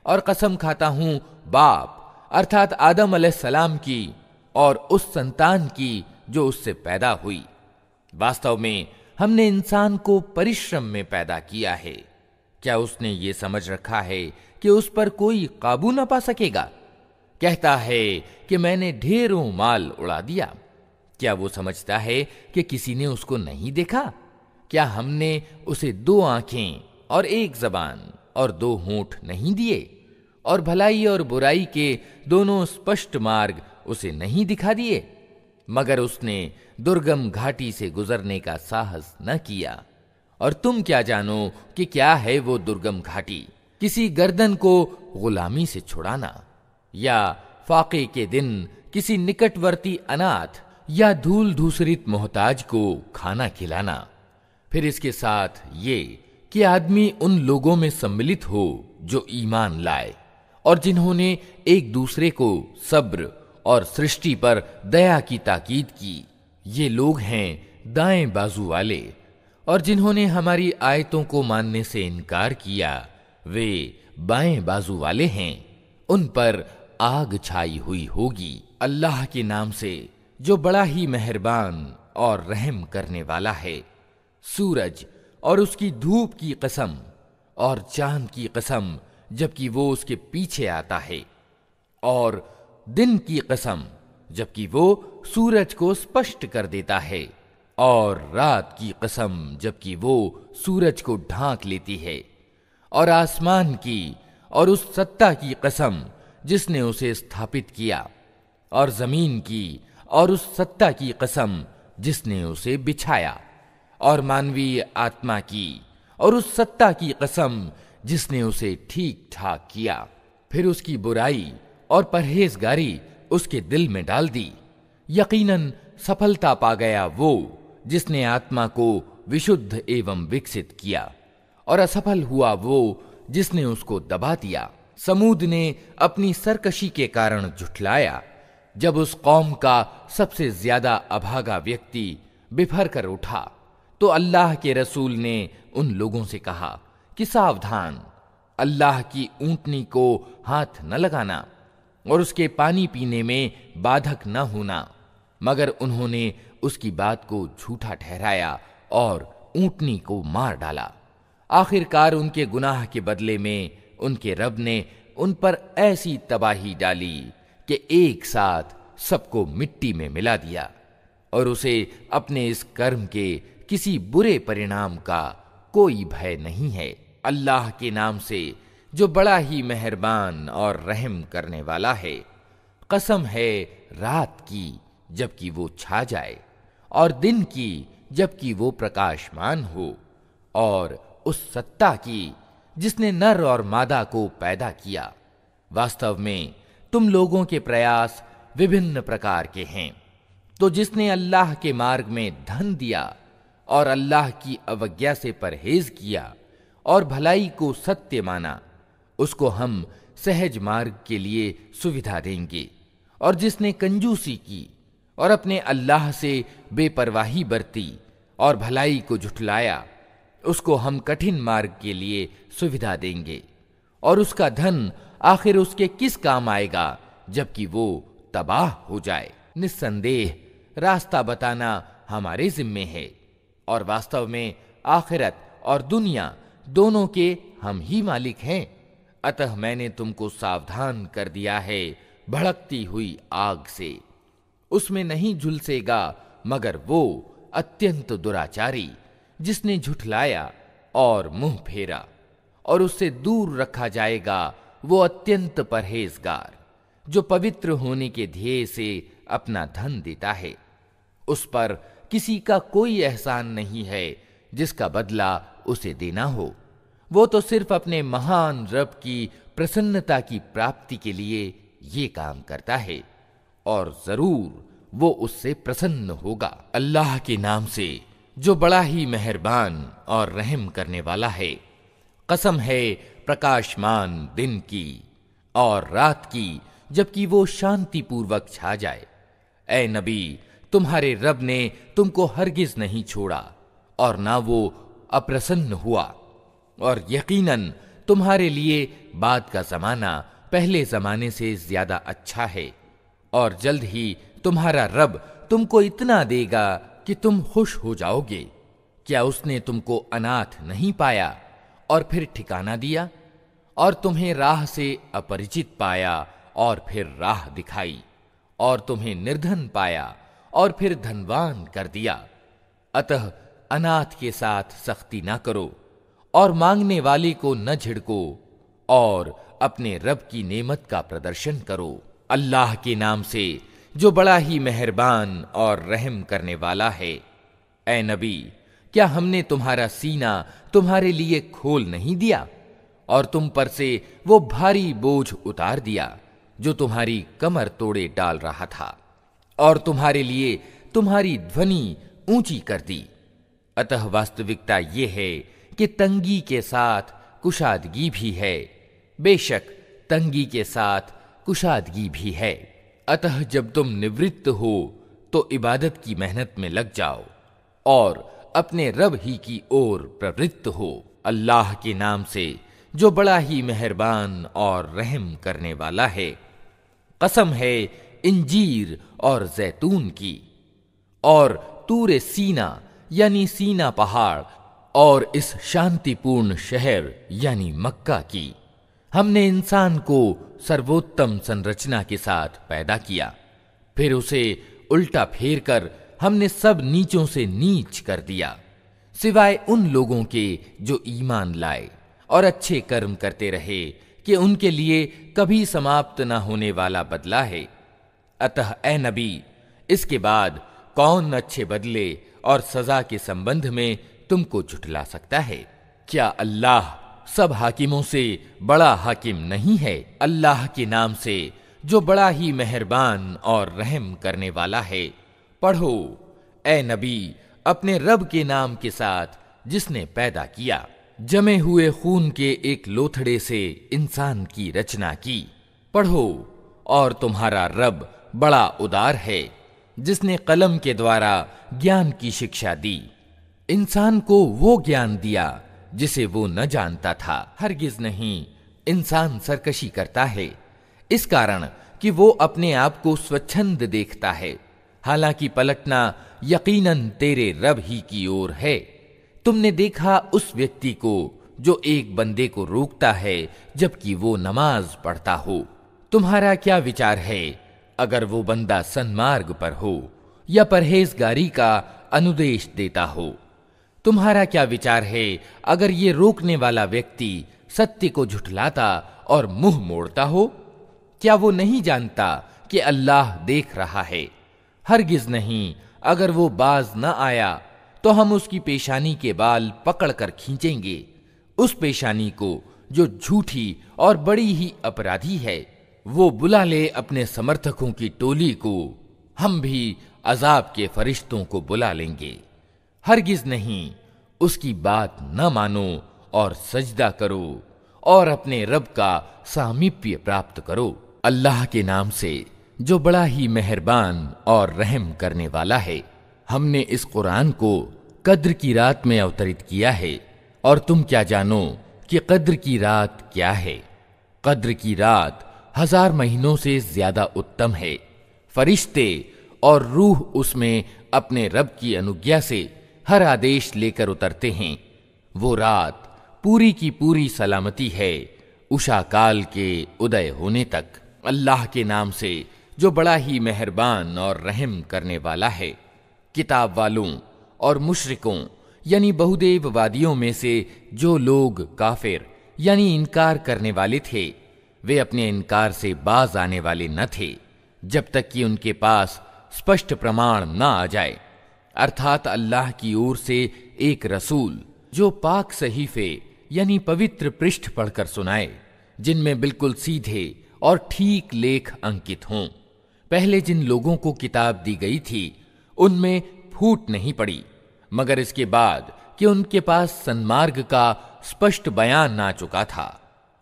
और कसम खाता हूं बाप अर्थात आदम अलैहिस्सलाम की और उस संतान की जो उससे पैदा हुई। वास्तव में हमने इंसान को परिश्रम में पैदा किया है। क्या उसने ये समझ रखा है कि उस पर कोई काबू न पा सकेगा? कहता है कि मैंने ढेरों माल उड़ा दिया। क्या वो समझता है कि किसी ने उसको नहीं देखा? क्या हमने उसे 2 आंखें और 1 जबान और 2 होंठ नहीं दिए, और भलाई और बुराई के दोनों स्पष्ट मार्ग उसे नहीं दिखा दिए? मगर उसने दुर्गम घाटी से गुजरने का साहस न किया। और तुम क्या जानो कि क्या है वो दुर्गम घाटी? किसी गर्दन को गुलामी से छुड़ाना, या फाके के दिन किसी निकटवर्ती अनाथ या धूल धूसरित मोहताज को खाना खिलाना। फिर इसके साथ ये कि आदमी उन लोगों में सम्मिलित हो जो ईमान लाए और जिन्होंने एक दूसरे को सब्र और सृष्टि पर दया की ताकीद की। ये लोग हैं दाएं बाजू वाले, और जिन्होंने हमारी आयतों को मानने से इनकार किया वे बाएं बाजू वाले हैं। उन पर आग छाई हुई होगी। अल्लाह के नाम से जो बड़ा ही मेहरबान और रहम करने वाला है। सूरज और उसकी धूप की कसम, और चांद की कसम जबकि वो उसके पीछे आता है, और दिन की कसम जबकि वो सूरज को स्पष्ट कर देता है, और रात की कसम जबकि वो सूरज को ढांक लेती है, और आसमान की और उस सत्ता की कसम जिसने उसे स्थापित किया, और जमीन की और उस सत्ता की कसम जिसने उसे बिछाया, और मानवीय आत्मा की और उस सत्ता की कसम जिसने उसे ठीक ठाक किया। फिर उसकी बुराई और परहेजगारी उसके दिल में डाल दी। यकीनन सफलता पा गया वो जिसने आत्मा को विशुद्ध एवं विकसित किया, और असफल हुआ वो जिसने उसको दबा दिया। समूद ने अपनी सरकशी के कारण झुठलाया। जब उस कौम का सबसे ज्यादा अभागा व्यक्ति बिफर कर उठा तो अल्लाह के रसूल ने उन लोगों से कहा कि सावधान, अल्लाह की ऊंटनी को हाथ न लगाना और उसके पानी पीने में बाधक न होना। मगर उन्होंने उसकी बात को झूठा ठहराया और ऊंटनी को मार डाला। आखिरकार उनके गुनाह के बदले में उनके रब ने उन पर ऐसी तबाही डाली कि एक साथ सबको मिट्टी में मिला दिया, और उसे अपने इस कर्म के किसी बुरे परिणाम का कोई भय नहीं है। अल्लाह के नाम से जो बड़ा ही मेहरबान और रहम करने वाला है। कसम है रात की जबकि वो छा जाए, और दिन की जबकि वो प्रकाशमान हो, और उस सत्ता की जिसने नर और मादा को पैदा किया। वास्तव में तुम लोगों के प्रयास विभिन्न प्रकार के हैं। तो जिसने अल्लाह के मार्ग में धन दिया और अल्लाह की अवज्ञा से परहेज किया और भलाई को सत्य माना, उसको हम सहज मार्ग के लिए सुविधा देंगे। और जिसने कंजूसी की और अपने अल्लाह से बेपरवाही बरती और भलाई को झुठलाया, उसको हम कठिन मार्ग के लिए सुविधा देंगे। और उसका धन आखिर उसके किस काम आएगा जबकि वो तबाह हो जाए। निस्संदेह रास्ता बताना हमारे जिम्मे है, और वास्तव में आखिरत और दुनिया दोनों के हम ही मालिक हैं। अतः मैंने तुमको सावधान कर दिया है भड़कती हुई आग से। उसमें नहीं झुलसेगा मगर वो अत्यंत दुराचारी जिसने झुठलाया और मुंह फेरा, और उससे दूर रखा जाएगा वो अत्यंत परहेजगार जो पवित्र होने के ध्येय से अपना धन देता है। उस पर किसी का कोई एहसान नहीं है जिसका बदला उसे देना हो। वो तो सिर्फ अपने महान रब की प्रसन्नता की प्राप्ति के लिए ये काम करता है, और जरूर वो उससे प्रसन्न होगा। अल्लाह के नाम से जो बड़ा ही मेहरबान और रहम करने वाला है। कसम है प्रकाशमान दिन की और रात की जबकि वो शांतिपूर्वक छा जाए। ऐ नबी, तुम्हारे रब ने तुमको हरगिज नहीं छोड़ा और ना वो अप्रसन्न हुआ, और यकीनन तुम्हारे लिए बाद का जमाना पहले जमाने से ज्यादा अच्छा है, और जल्द ही तुम्हारा रब तुमको इतना देगा कि तुम खुश हो जाओगे। क्या उसने तुमको अनाथ नहीं पाया और फिर ठिकाना दिया, और तुम्हें राह से अपरिचित पाया और फिर राह दिखाई, और तुम्हें निर्धन पाया और फिर धनवान कर दिया। अतः अनाथ के साथ सख्ती ना करो और मांगने वाले को न झिड़को, और अपने रब की नेमत का प्रदर्शन करो। अल्लाह के नाम से जो बड़ा ही मेहरबान और रहम करने वाला है। ऐ नबी, क्या हमने तुम्हारा सीना तुम्हारे लिए खोल नहीं दिया और तुम पर से वो भारी बोझ उतार दिया जो तुम्हारी कमर तोड़े डाल रहा था, और तुम्हारे लिए तुम्हारी ध्वनि ऊंची कर दी। अतः वास्तविकता ये है कि तंगी के साथ कुशादगी भी है। बेशक तंगी के साथ कुशादगी भी है। अतः जब तुम निवृत्त हो तो इबादत की मेहनत में लग जाओ और अपने रब ही की ओर प्रवृत्त हो। अल्लाह के नाम से जो बड़ा ही मेहरबान और रहम करने वाला है। कसम है इंजीर और जैतून की, और तूरे सीना यानी सीना पहाड़, और इस शांतिपूर्ण शहर यानी मक्का की। हमने इंसान को सर्वोत्तम संरचना के साथ पैदा किया, फिर उसे उल्टा फेर कर हमने सब नीचों से नीच कर दिया, सिवाय उन लोगों के जो ईमान लाए और अच्छे कर्म करते रहे कि उनके लिए कभी समाप्त न होने वाला बदला है। अतः ए नबी, इसके बाद कौन अच्छे बदले और सजा के संबंध में तुमको झुठला सकता है। क्या अल्लाह सब हाकिमों से बड़ा हाकिम नहीं है? अल्लाह के नाम से जो बड़ा ही मेहरबान और रहम करने वाला है। पढ़ो ए नबी अपने रब के नाम के साथ जिसने पैदा किया, जमे हुए खून के एक लोथड़े से इंसान की रचना की। पढ़ो और तुम्हारा रब बड़ा उदार है जिसने कलम के द्वारा ज्ञान की शिक्षा दी, इंसान को वो ज्ञान दिया जिसे वो न जानता था। हरगिज नहीं, इंसान सरकशी करता है इस कारण कि वो अपने आप को स्वच्छंद देखता है, हालांकि पलटना यकीनन तेरे रब ही की ओर है। तुमने देखा उस व्यक्ति को जो एक बंदे को रोकता है जबकि वो नमाज पढ़ता हो। तुम्हारा क्या विचार है अगर वो बंदा सन्मार्ग पर हो या परहेजगारी का अनुदेश देता हो? तुम्हारा क्या विचार है अगर ये रोकने वाला व्यक्ति सत्य को झुठलाता और मुंह मोड़ता हो? क्या वो नहीं जानता कि अल्लाह देख रहा है? हरगिज नहीं, अगर वो बाज न आया तो हम उसकी पेशानी के बाल पकड़कर खींचेंगे, उस पेशानी को जो झूठी और बड़ी ही अपराधी है। वो बुला ले अपने समर्थकों की टोली को, हम भी अजाब के फरिश्तों को बुला लेंगे। हरगिज नहीं, उसकी बात न मानो और सजदा करो और अपने रब का सामीप्य प्राप्त करो। अल्लाह के नाम से जो बड़ा ही मेहरबान और रहम करने वाला है। हमने इस कुरान को कद्र की रात में अवतरित किया है, और तुम क्या जानो कि कद्र की रात क्या है? कद्र की रात 1000 महीनों से ज्यादा उत्तम है। फरिश्ते और रूह उसमें अपने रब की अनुज्ञा से हर आदेश लेकर उतरते हैं। वो रात पूरी की पूरी सलामती है उषा काल के उदय होने तक। अल्लाह के नाम से जो बड़ा ही मेहरबान और रहम करने वाला है। किताब वालों और मुशरिकों यानी बहुदेववादियों में से जो लोग काफिर यानी इनकार करने वाले थे, वे अपने इनकार से बाज आने वाले न थे जब तक कि उनके पास स्पष्ट प्रमाण न आ जाए, अर्थात अल्लाह की ओर से एक रसूल जो पाक सहीफे यानी पवित्र पृष्ठ पढ़कर सुनाए, जिनमें बिल्कुल सीधे और ठीक लेख अंकित हों। पहले जिन लोगों को किताब दी गई थी उनमें फूट नहीं पड़ी, मगर इसके बाद कि उनके पास सन्मार्ग का स्पष्ट बयान आ चुका था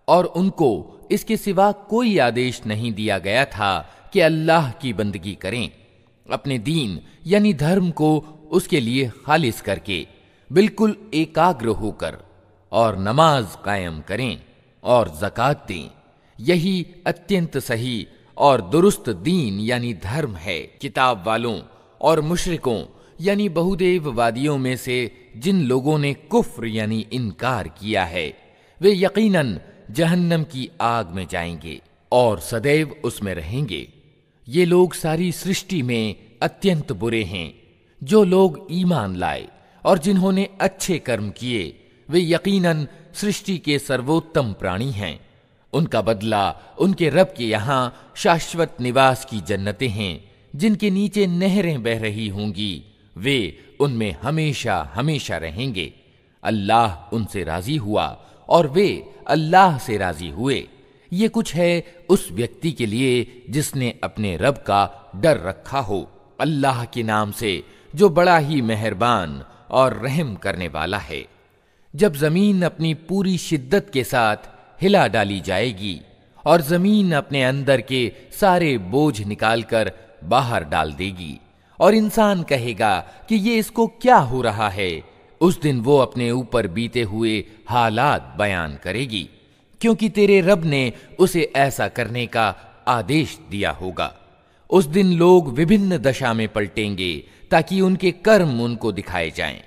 और उनको इसके सिवा कोई आदेश नहीं दिया गया था कि अल्लाह की बंदगी करें, अपने दीन यानी धर्म को उसके लिए खालिस करके बिल्कुल एकाग्र होकर, और नमाज कायम करें और ज़कात दें। यही अत्यंत सही और दुरुस्त दीन यानी धर्म है। किताब वालों और मुशरिकों यानी बहुदेववादियों में से जिन लोगों ने कुफ्र यानी इनकार किया है, वे यकीनन जहन्नम की आग में जाएंगे और सदैव उसमें रहेंगे। ये लोग सारी सृष्टि में अत्यंत बुरे हैं। जो लोग ईमान लाए और जिन्होंने अच्छे कर्म किए, वे यकीनन सृष्टि के सर्वोत्तम प्राणी हैं। उनका बदला उनके रब के यहाँ शाश्वत निवास की जन्नतें हैं, जिनके नीचे नहरें बह रही होंगी। वे उनमें हमेशा हमेशा रहेंगे। अल्लाह उनसे राजी हुआ और वे अल्लाह से राजी हुए। ये कुछ है उस व्यक्ति के लिए जिसने अपने रब का डर रखा हो। अल्लाह के नाम से जो बड़ा ही मेहरबान और रहम करने वाला है। जब जमीन अपनी पूरी शिद्दत के साथ हिला डाली जाएगी और जमीन अपने अंदर के सारे बोझ निकालकर बाहर डाल देगी और इंसान कहेगा कि ये इसको क्या हो रहा है, उस दिन वो अपने ऊपर बीते हुए हालात बयान करेगी, क्योंकि तेरे रब ने उसे ऐसा करने का आदेश दिया होगा। उस दिन लोग विभिन्न दशा में पलटेंगे ताकि उनके कर्म उनको दिखाए जाएं।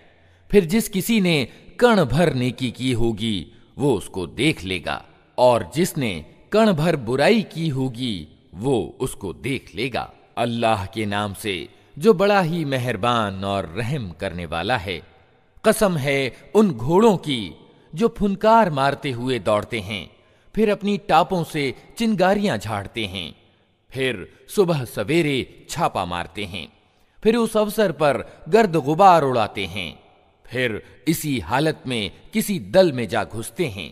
फिर जिस किसी ने कण भर नेकी की होगी वो उसको देख लेगा, और जिसने कण भर बुराई की होगी वो उसको देख लेगा। अल्लाह के नाम से जो बड़ा ही मेहरबान और रहम करने वाला है। कसम है उन घोड़ों की जो फुनकार मारते हुए दौड़ते हैं, फिर अपनी टापों से चिंगारियां झाड़ते हैं, फिर सुबह सवेरे छापा मारते हैं, फिर उस अवसर पर गर्द गुबार उड़ाते हैं। फिर इसी हालत में किसी दल में जा घुसते हैं।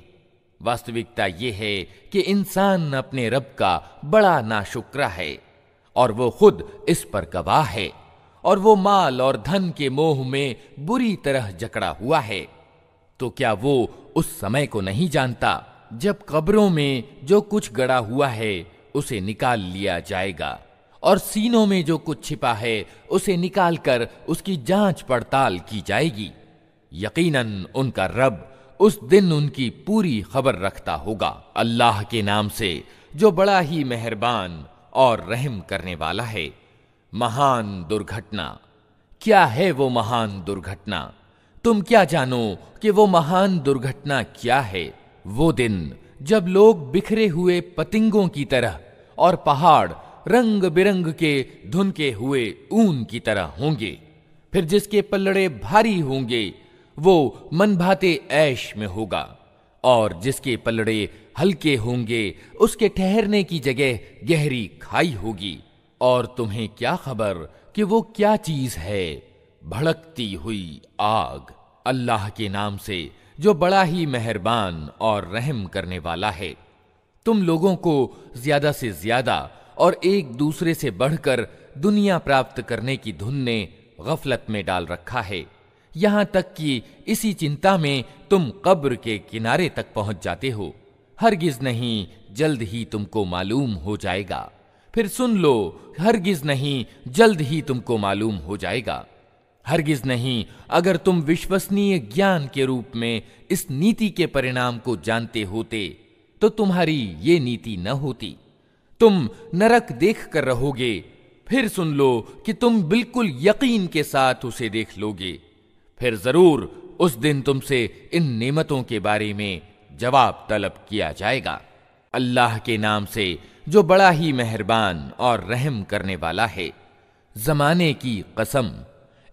वास्तविकता यह है कि इंसान अपने रब का बड़ा नाशुक्रा है और वो खुद इस पर गवाह है, और वो माल और धन के मोह में बुरी तरह जकड़ा हुआ है। तो क्या वो उस समय को नहीं जानता जब कब्रों में जो कुछ गड़ा हुआ है उसे निकाल लिया जाएगा, और सीनों में जो कुछ छिपा है उसे निकालकर उसकी जांच पड़ताल की जाएगी। यकीनन उनका रब उस दिन उनकी पूरी खबर रखता होगा। अल्लाह के नाम से जो बड़ा ही मेहरबान और रहम करने वाला है। महान दुर्घटना। क्या है वो महान दुर्घटना? तुम क्या जानो कि वो महान दुर्घटना क्या है? वो दिन जब लोग बिखरे हुए पतिंगों की तरह और पहाड़ रंग बिरंग के धुनके हुए ऊन की तरह होंगे। फिर जिसके पल्लड़े भारी होंगे वो मनभाते ऐश में होगा, और जिसके पल्लड़े हल्के होंगे उसके ठहरने की जगह गहरी खाई होगी। और तुम्हें क्या खबर कि वो क्या चीज है? भड़कती हुई आग। अल्लाह के नाम से जो बड़ा ही मेहरबान और रहम करने वाला है। तुम लोगों को ज्यादा से ज्यादा और एक दूसरे से बढ़कर दुनिया प्राप्त करने की धुन ने गफलत में डाल रखा है, यहां तक कि इसी चिंता में तुम कब्र के किनारे तक पहुंच जाते हो। हरगिज नहीं, जल्द ही तुमको मालूम हो जाएगा। फिर सुन लो, हरगिज नहीं, जल्द ही तुमको मालूम हो जाएगा। हरगिज नहीं, अगर तुम विश्वसनीय ज्ञान के रूप में इस नीति के परिणाम को जानते होते तो तुम्हारी ये नीति न होती। तुम नरक देख कर रहोगे, फिर सुन लो कि तुम बिल्कुल यकीन के साथ उसे देख लोगे। फिर जरूर उस दिन तुमसे इन नेमतों के बारे में जवाब तलब किया जाएगा। अल्लाह के नाम से जो बड़ा ही मेहरबान और रहम करने वाला है। जमाने की कसम,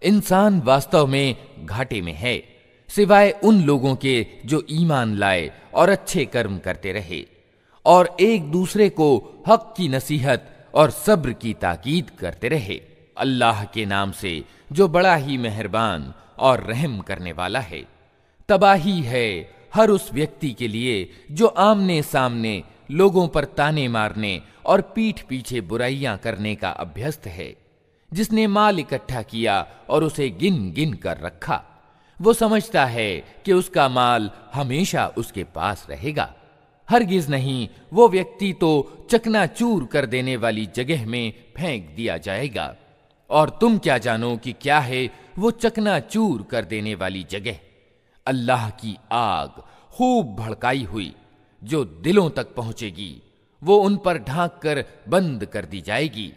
इंसान वास्तव में घाटे में है, सिवाय उन लोगों के जो ईमान लाए और अच्छे कर्म करते रहे और एक दूसरे को हक की नसीहत और सब्र की ताकीद करते रहे। अल्लाह के नाम से जो बड़ा ही मेहरबान और रहम करने वाला है। तबाही है हर उस व्यक्ति के लिए जो आमने सामने लोगों पर ताने मारने और पीठ पीछे बुराइयां करने का अभ्यस्त है, जिसने माल इकट्ठा किया और उसे गिन गिन कर रखा। वो समझता है कि उसका माल हमेशा उसके पास रहेगा। हरगिज नहीं, वो व्यक्ति तो चकनाचूर कर देने वाली जगह में फेंक दिया जाएगा। और तुम क्या जानो कि क्या है वो चकनाचूर कर देने वाली जगह? अल्लाह की आग खूब भड़काई हुई जो दिलों तक पहुंचेगी, वो उन पर ढांक कर बंद कर दी जाएगी,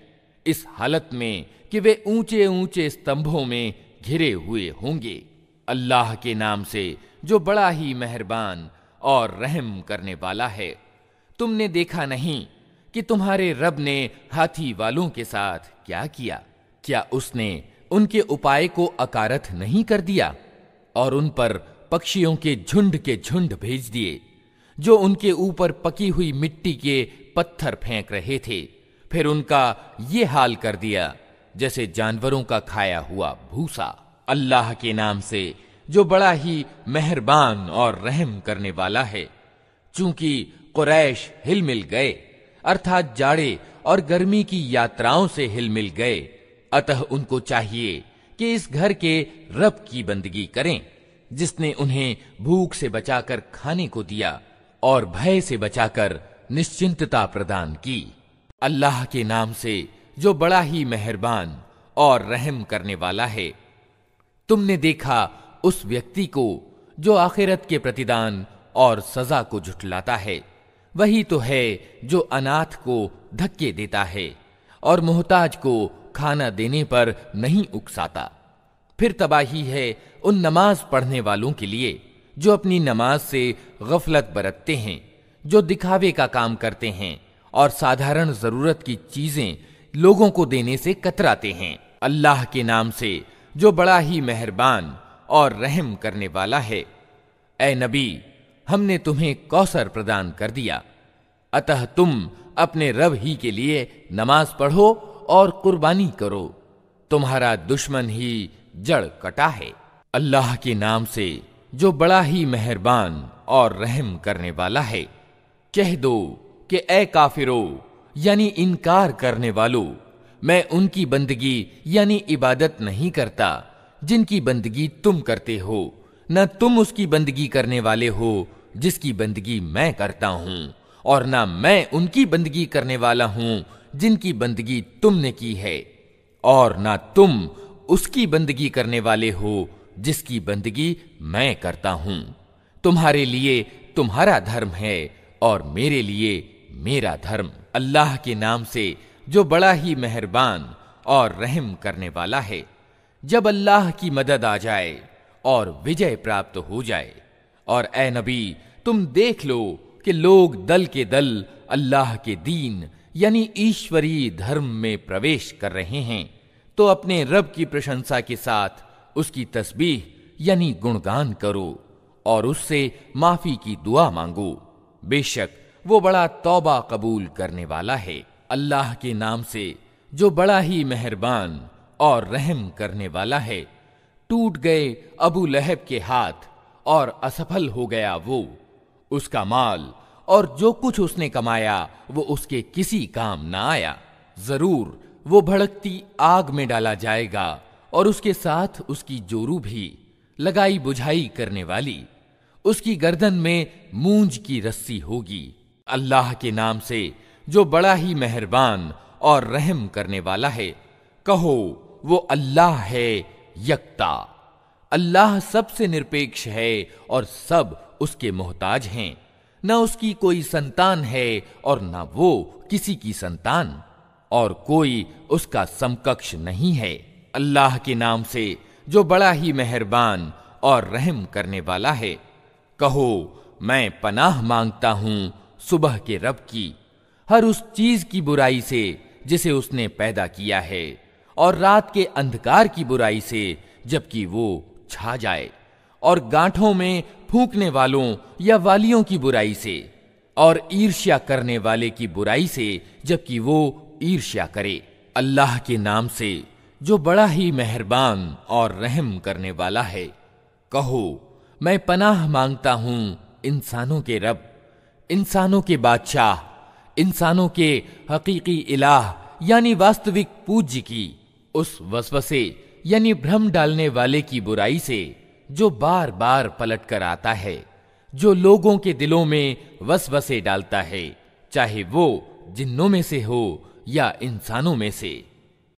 इस हालत में कि वे ऊंचे ऊंचे स्तंभों में घिरे हुए होंगे। अल्लाह के नाम से जो बड़ा ही मेहरबान और रहम करने वाला है। तुमने देखा नहीं कि तुम्हारे रब ने हाथी वालों के साथ क्या किया? क्या उसने उनके उपाय को अकारथ नहीं कर दिया और उन पर पक्षियों के झुंड भेज दिए जो उनके ऊपर पकी हुई मिट्टी के पत्थर फेंक रहे थे? फिर उनका ये हाल कर दिया जैसे जानवरों का खाया हुआ भूसा। अल्लाह के नाम से जो बड़ा ही मेहरबान और रहम करने वाला है। चूंकि कुरैश हिल मिल गए, अर्थात जाड़े और गर्मी की यात्राओं से हिल मिल गए, अतः उनको चाहिए कि इस घर के रब की बंदगी करें जिसने उन्हें भूख से बचाकर खाने को दिया और भय से बचाकर निश्चिंतता प्रदान की। अल्लाह के नाम से जो बड़ा ही मेहरबान और रहम करने वाला है। तुमने देखा उस व्यक्ति को जो आखिरत के प्रतिदान और सजा को झुठलाता है। वही तो है जो अनाथ को धक्के देता है और मोहताज को खाना देने पर नहीं उकसाता। फिर तबाही है उन नमाज पढ़ने वालों के लिए जो अपनी नमाज से गफलत बरतते हैं, जो दिखावे का काम करते हैं और साधारण जरूरत की चीजें लोगों को देने से कतराते हैं। अल्लाह के नाम से जो बड़ा ही मेहरबान और रहम करने वाला है। ऐ नबी, हमने तुम्हें कौसर प्रदान कर दिया, अतः तुम अपने रब ही के लिए नमाज पढ़ो और कुर्बानी करो। तुम्हारा दुश्मन ही जड़ कटा है। अल्लाह के नाम से जो बड़ा ही मेहरबान और रहम करने वाला है। कह दो कि ए काफिरो यानी इनकार करने वालों, मैं उनकी बंदगी यानी इबादत नहीं करता जिनकी बंदगी तुम करते हो, न तुम उसकी बंदगी करने वाले हो जिसकी बंदगी मैं करता हूं, और न मैं उनकी बंदगी करने वाला हूं जिनकी बंदगी तुमने की है, और न तुम उसकी बंदगी करने वाले हो जिसकी बंदगी मैं करता हूं। तुम्हारे लिए तुम्हारा धर्म है और मेरे लिए मेरा धर्म। अल्लाह के नाम से जो बड़ा ही मेहरबान और रहम करने वाला है। जब अल्लाह की मदद आ जाए और विजय प्राप्त हो जाए, और ए नबी तुम देख लो कि लोग दल के दल अल्लाह के दीन यानी ईश्वरीय धर्म में प्रवेश कर रहे हैं, तो अपने रब की प्रशंसा के साथ उसकी तस्बीह यानी गुणगान करो और उससे माफी की दुआ मांगो। बेशक वो बड़ा तौबा कबूल करने वाला है। अल्लाह के नाम से जो बड़ा ही मेहरबान और रहम करने वाला है। टूट गए अबू लहब के हाथ और असफल हो गया वो, उसका माल और जो कुछ उसने कमाया वो उसके किसी काम ना आया। जरूर वो भड़कती आग में डाला जाएगा और उसके साथ उसकी जोरू भी, लगाई बुझाई करने वाली। उसकी गर्दन में मूंज की रस्सी होगी। अल्लाह के नाम से जो बड़ा ही मेहरबान और रहम करने वाला है। कहो वो अल्लाह है यकता। अल्लाह सबसे निरपेक्ष है और सब उसके मोहताज हैं। न उसकी कोई संतान है और न वो किसी की संतान, और कोई उसका समकक्ष नहीं है। अल्लाह के नाम से जो बड़ा ही मेहरबान और रहम करने वाला है। कहो मैं पनाह मांगता हूं सुबह के रब की, हर उस चीज की बुराई से जिसे उसने पैदा किया है, और रात के अंधकार की बुराई से जबकि वो छा जाए, और गांठों में फूंकने वालों या वालियों की बुराई से, और ईर्ष्या करने वाले की बुराई से जबकि वो ईर्ष्या करे। अल्लाह के नाम से जो बड़ा ही मेहरबान और रहम करने वाला है। कहो मैं पनाह मांगता हूं इंसानों के रब, इंसानों के बादशाह, इंसानों के हकीकी इलाह यानी वास्तविक पूज्य की, उस वसवसे यानी भ्रम डालने वाले की बुराई से जो बार बार पलट कर आता है, जो लोगों के दिलों में वसवसे डालता है, चाहे वो जिन्नों में से हो या इंसानों में से।